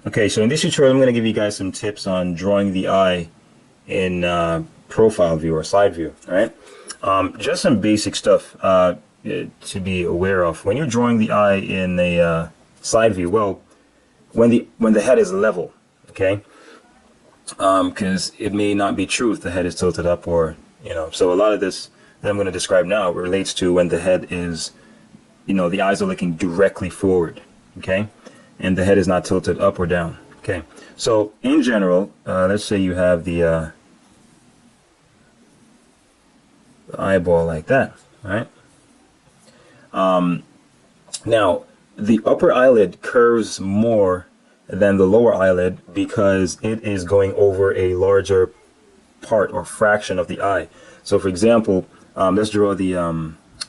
Okay, so in this tutorial, I'm going to give you guys some tips on drawing the eye in profile view or side view. All right, just some basic stuff to be aware of when you're drawing the eye in a side view. Well, when the head is level, okay, because it may not be true if the head is tilted up, or So a lot of this that I'm going to describe now relates to when the head is, the eyes are looking directly forward, okay. And the head is not tilted up or down. Okay, so in general, let's say you have the eyeball like that, right? Now, the upper eyelid curves more than the lower eyelid because it is going over a larger part or fraction of the eye. So, for example, let's draw the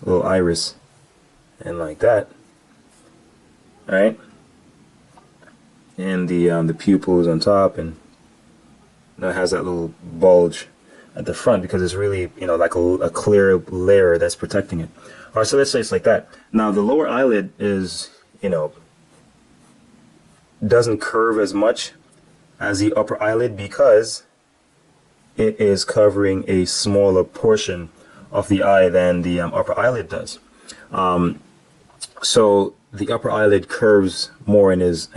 little iris, and like that, all right? And the pupils on top, and it has that little bulge at the front because it's really like a clear layer that's protecting it. All right, so let's say it's like that. Now the lower eyelid is doesn't curve as much as the upper eyelid because it is covering a smaller portion of the eye than the upper eyelid does. So the upper eyelid curves more and is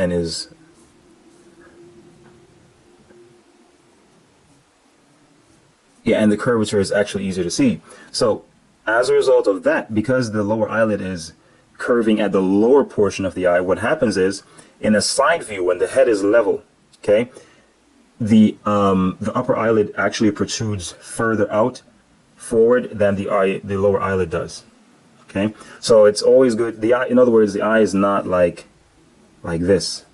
yeah, and the curvature is actually easier to see. So as a result of that, because the lower eyelid is curving at the lower portion of the eye, what happens is in a side view when the head is level, okay, the upper eyelid actually protrudes further out forward than the lower eyelid does. Okay, so it's always good. The eye, in other words, the eye is not like this.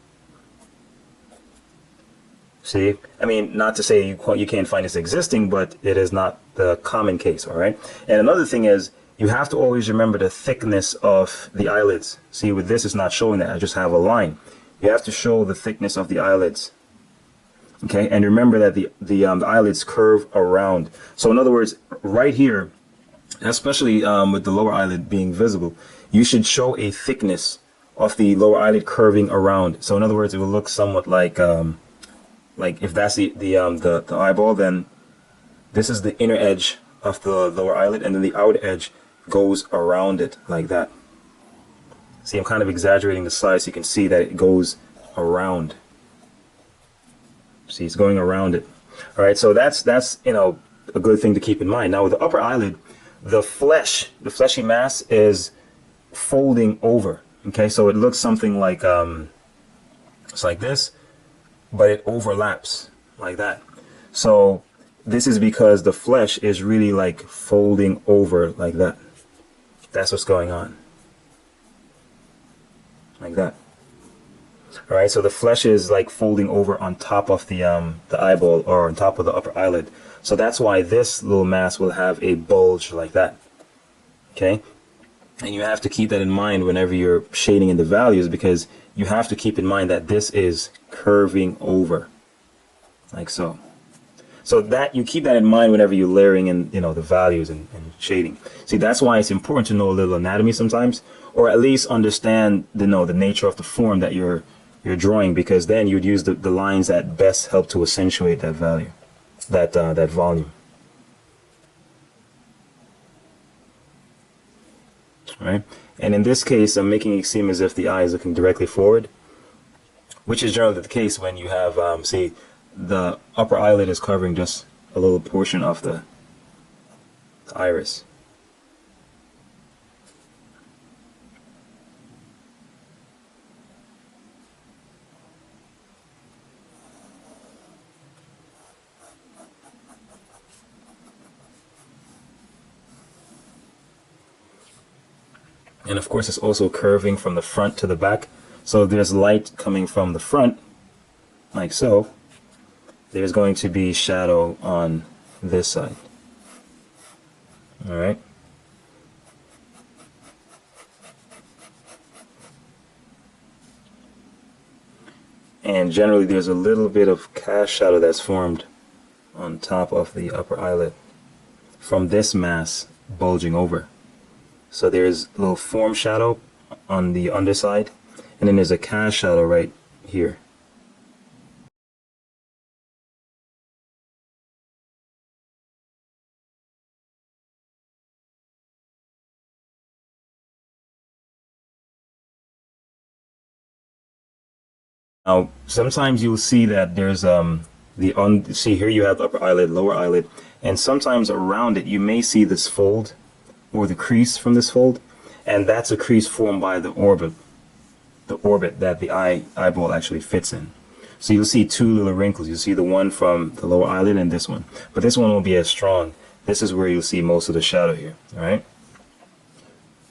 See, I mean, not to say you can't find this existing, but it is not the common case. All right. And another thing is you have to always remember the thickness of the eyelids. See, with this, it's not showing that. I just have a line. You have to show the thickness of the eyelids. Okay, and remember that the eyelids curve around. So in other words, right here, especially with the lower eyelid being visible, you should show a thickness of the lower eyelid curving around. So in other words, it will look somewhat like if that's the eyeball, then this is the inner edge of the lower eyelid, and then the outer edge goes around it like that. See, I'm kind of exaggerating the size so you can see that it goes around. See, it's going around it. All right, so that's a good thing to keep in mind. Now with the upper eyelid, the fleshy mass is folding over. Okay, so it looks something like it's like this, but it overlaps like that. So this is because the flesh is really like folding over like that. That's what's going on. Like that. All right, so the flesh is like folding over on top of the eyeball, or on top of the upper eyelid. So that's why this little mass will have a bulge like that. Okay, and you have to keep that in mind whenever you're shading in the values, because you have to keep in mind that this is curving over, like so. So that you keep that in mind whenever you're layering in, the values and shading. See, that's why it's important to know a little anatomy sometimes, or at least understand the nature of the form that you're drawing, because then you'd use the lines that best help to accentuate that value, that volume. Right? And in this case, I'm making it seem as if the eye is looking directly forward, which is generally the case when you have, see, the upper eyelid is covering just a little portion of the iris. And of course, it's also curving from the front to the back. So if there's light coming from the front, like so, there's going to be shadow on this side. All right. And generally, there's a little bit of cast shadow that's formed on top of the upper eyelid from this mass bulging over. So there's a little form shadow on the underside, and then there's a cast shadow right here. Now, sometimes you'll see that there's see here you have upper eyelid, lower eyelid, and sometimes around it you may see this fold or the crease from this fold, and that's a crease formed by the orbit that the eyeball actually fits in. So you'll see two little wrinkles. You'll see the one from the lower eyelid and this one, but this one won't be as strong. This is where you'll see most of the shadow here. All right.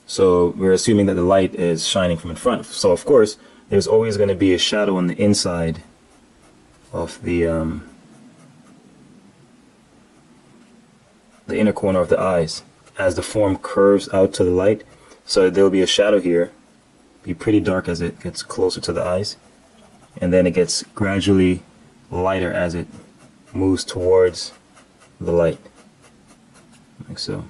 So we're assuming that the light is shining from in front. So of course, there's always going to be a shadow on the inside of the inner corner of the eyes as the form curves out to the light. So there'll be a shadow here, be pretty dark as it gets closer to the eyes, and then it gets gradually lighter as it moves towards the light, like so.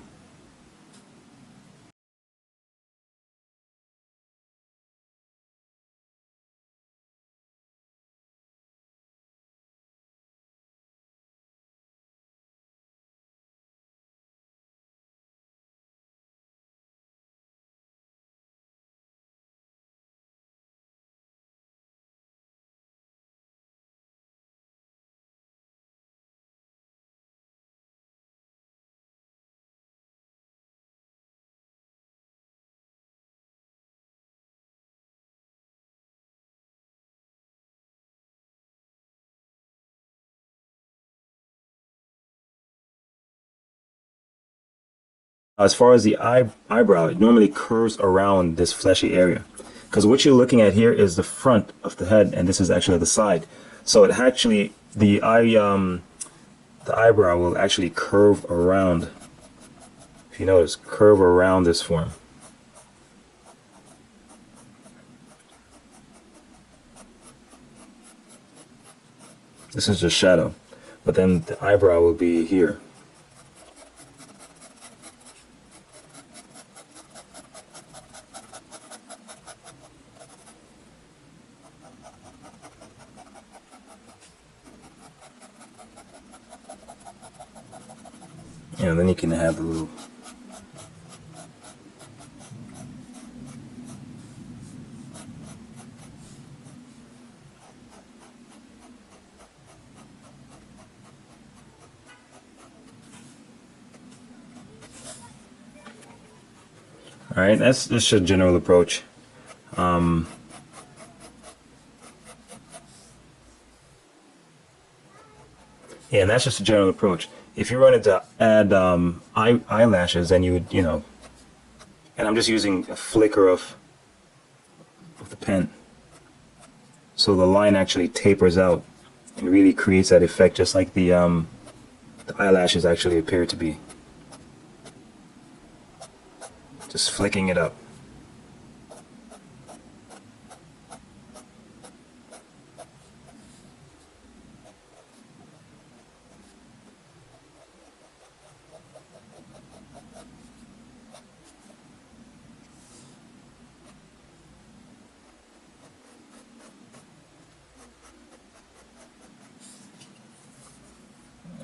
As far as the eyebrow, it normally curves around this fleshy area. Because what you're looking at here is the front of the head, and this is actually the side. So it actually, the eyebrow will actually curve around. If you notice, curve around this form. This is just shadow, but then the eyebrow will be here. And then you can have the little all right, that's just a general approach. Yeah, and that's just a general approach. If you wanted to add eyelashes, then you would, and I'm just using a flicker of the pen. So the line actually tapers out and really creates that effect just like the eyelashes actually appear to be. Just flicking it up.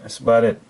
That's about it.